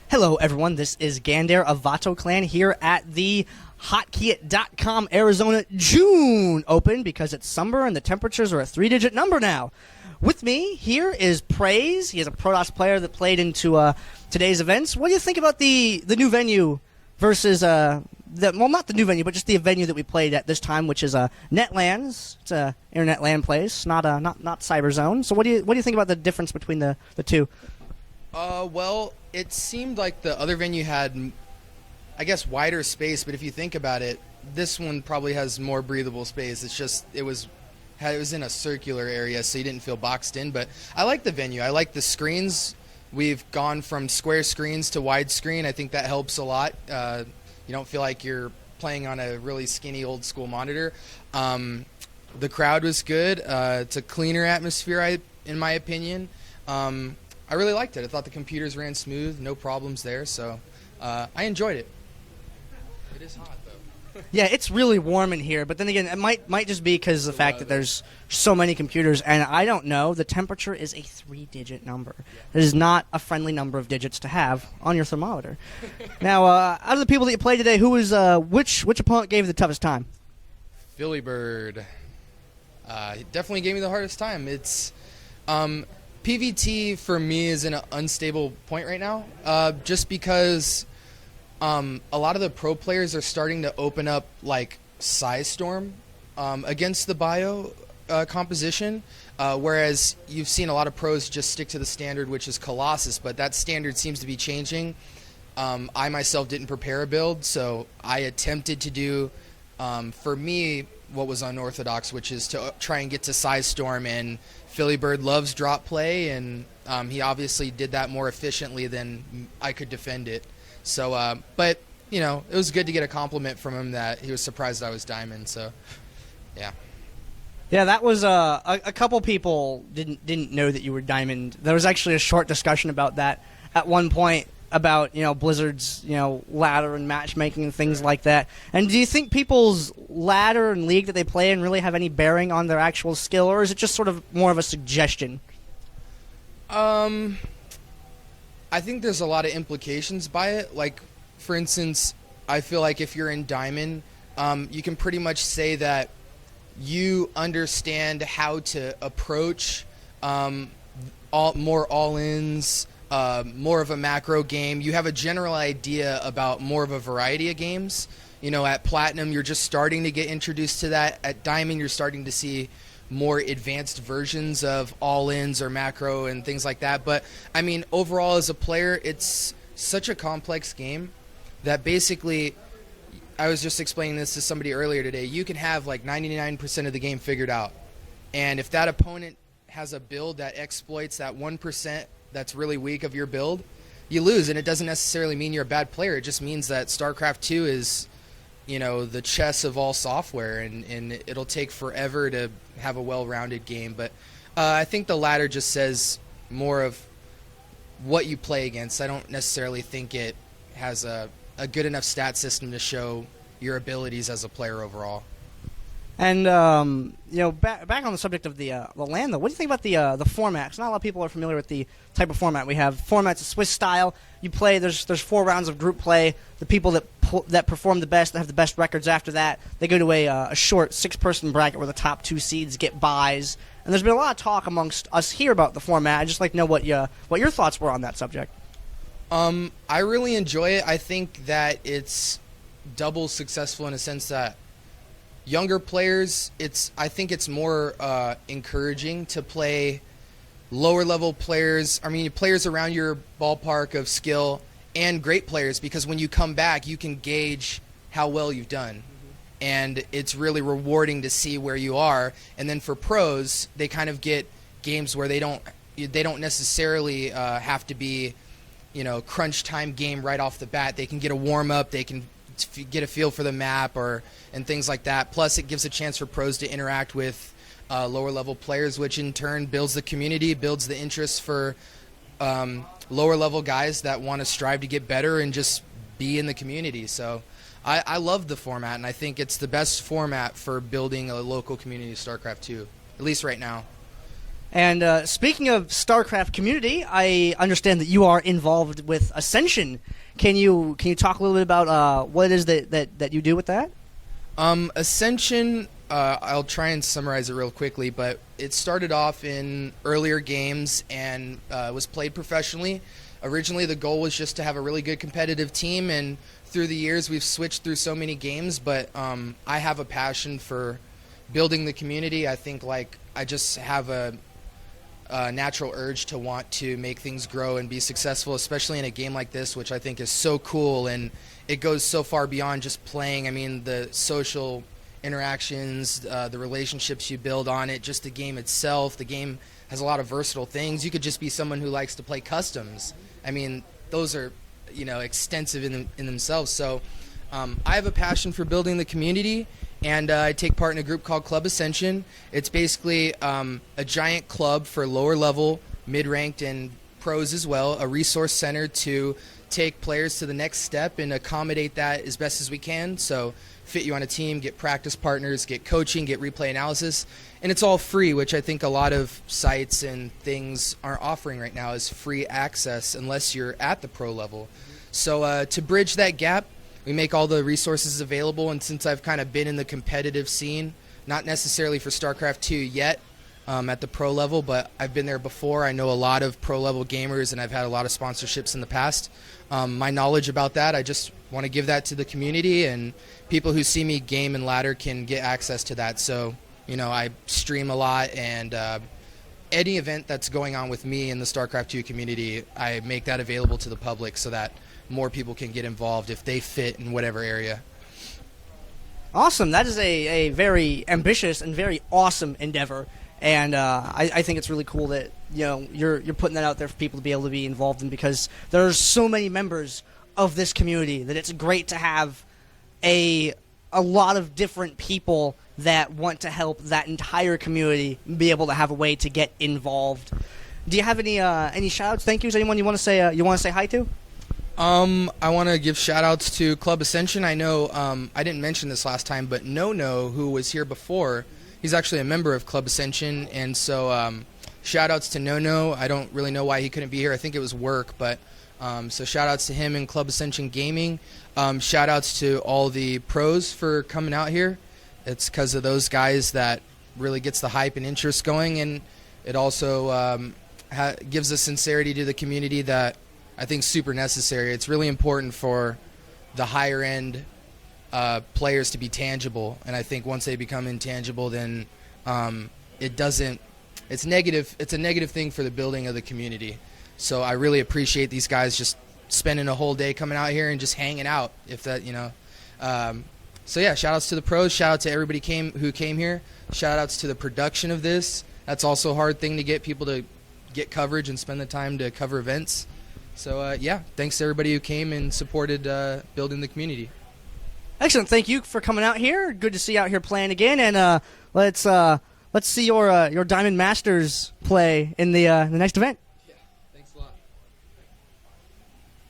Hello, everyone. This is Gander of VATOCLAN here at the Hotkyeit.com Arizona June Open because it's summer and the temperatures are a 3-digit number now. With me here is Praiise. He is a protoss player that played into today's events. What do you think about the new venue versus well, not the new venue, but just the venue that we played at this time, which is NetLans. It's a internet LAN place, not Cyberzone. So what do you think about the difference between the two? Well, it seemed like the other venue had, I guess, wider space, but if you think about it, this one probably has more breathable space. It's just it was in a circular area, so you didn't feel boxed in. But I like the venue. I like the screens. We've gone from square screens to widescreen. I think that helps a lot. You don't feel like you're playing on a really skinny old school monitor. The crowd was good. It's a cleaner atmosphere, in my opinion. I really liked it. I thought the computers ran smooth, no problems there, so I enjoyed it. It is hot, though. Yeah, it's really warm in here, but then again, it might just be because of the fact that there's so many computers, and I don't know, the temperature is a 3-digit number. It is not a friendly number of digits to have on your thermometer. Now, out of the people that you played today, who was which opponent gave you the toughest time? Philly Bird. He definitely gave me the hardest time. It's PVT for me is in an unstable point right now, just because a lot of the pro players are starting to open up like Size Storm against the bio composition, whereas you've seen a lot of pros just stick to the standard, which is Colossus, but that standard seems to be changing. I myself didn't prepare a build, so I attempted to do, for me, what was unorthodox, which is to try and get to Size Storm, and Philly Bird loves drop play, and he obviously did that more efficiently than I could defend it. So, but, you know, it was good to get a compliment from him that he was surprised I was diamond, so, yeah. Yeah, that was a couple people didn't know that you were diamond. There was actually a short discussion about that at one point, about, you know, Blizzard's, you know, ladder and matchmaking and things like that. And do you think people's ladder and league that they play in really have any bearing on their actual skill, or is it just sort of more of a suggestion? I think there's a lot of implications by it. Like, for instance, I feel like if you're in Diamond, you can pretty much say that you understand how to approach more all-ins, more of a macro game. You have a general idea about more of a variety of games. You know, at Platinum, you're just starting to get introduced to that. At Diamond, you're starting to see more advanced versions of all-ins or macro and things like that. But, I mean, overall as a player, it's such a complex game that basically, I was just explaining this to somebody earlier today, you can have like 99% of the game figured out. And if that opponent has a build that exploits that 1% that's really weak of your build, you lose. And it doesn't necessarily mean you're a bad player. It just means that StarCraft 2 is, you know, the chess of all software, and it'll take forever to have a well-rounded game. But I think the ladder just says more of what you play against. I don't necessarily think it has a good enough stat system to show your abilities as a player overall. And you know, back on the subject of the LAN, though, what do you think about the formats? Not a lot of people are familiar with the type of format we have. Format's a Swiss style. You play. There's 4 rounds of group play. The people that perform the best, that have the best records after that, they go to a short 6-person bracket where the top 2 seeds get buys. And there's been a lot of talk amongst us here about the format. I'd just like to know what your thoughts were on that subject. I really enjoy it. I think that it's double successful in a sense that younger players, I think it's more encouraging to play lower level players. I mean, players around your ballpark of skill and great players, because when you come back, you can gauge how well you've done. And it's really rewarding to see where you are. And then for pros, they kind of get games where they don't necessarily have to be, you know, crunch time game right off the bat. They can get a warm up. They can get a feel for the map and things like that. Plus, it gives a chance for pros to interact with lower level players, which in turn builds the community, builds the interest for lower level guys that want to strive to get better and just be in the community. So I love the format, and I think it's the best format for building a local community of StarCraft 2, at least right now. And speaking of StarCraft community, I understand that you are involved with Ascension. Can you talk a little bit about what it is that you do with that? Ascension, I'll try and summarize it real quickly, but it started off in earlier games and was played professionally. Originally, the goal was just to have a really good competitive team, and through the years, we've switched through so many games, but I have a passion for building the community. I think I just have a natural urge to want to make things grow and be successful, especially in a game like this, which I think is so cool, and it goes so far beyond just playing. I mean, the social interactions, the relationships you build on it, just the game itself. The game has a lot of versatile things. You could just be someone who likes to play customs. I mean, those are, extensive in themselves. So I have a passion for building the community, and I take part in a group called Club Ascension. It's basically a giant club for lower level, mid-ranked, and pros as well, a resource center to take players to the next step and accommodate that as best as we can. So fit you on a team, get practice partners, get coaching, get replay analysis, and it's all free, which I think a lot of sites and things aren't offering right now, is free access unless you're at the pro level. So to bridge that gap, we make all the resources available, and since I've kind of been in the competitive scene, not necessarily for StarCraft 2 yet at the pro level, but I've been there before. I know a lot of pro level gamers, and I've had a lot of sponsorships in the past. My knowledge about that, I just want to give that to the community, and people who see me game and ladder can get access to that. So, I stream a lot, and any event that's going on with me in the StarCraft 2 community, I make that available to the public so that more people can get involved if they fit in whatever area. Awesome. That is a very ambitious and very awesome endeavor. And I think it's really cool that you're putting that out there for people to be able to be involved in, because there's so many members of this community that it's great to have a lot of different people that want to help that entire community be able to have a way to get involved. Do you have any shout-outs, thank yous, anyone you want to say hi to? I want to give shout-outs to Club Ascension. I know I didn't mention this last time, but No, who was here before, he's actually a member of Club Ascension, and so shout-outs to No. I don't really know why he couldn't be here. I think it was work, but so shout-outs to him and Club Ascension Gaming. Shout-outs to all the pros for coming out here. It's because of those guys that really gets the hype and interest going, and it also gives a sincerity to the community that I think is super necessary. It's really important for the higher-end players to be tangible, and I think once they become intangible, then it's negative. It's a negative thing for the building of the community. So I really appreciate these guys just spending a whole day coming out here and just hanging out. So yeah, shout outs to the pros. Shout out to everybody who came here. Shout outs to the production of this. That's also a hard thing to get people to get coverage and spend the time to cover events. So yeah, thanks to everybody who came and supported building the community. Excellent. Thank you for coming out here. Good to see you out here playing again. And let's see your Diamond Masters play in the next event.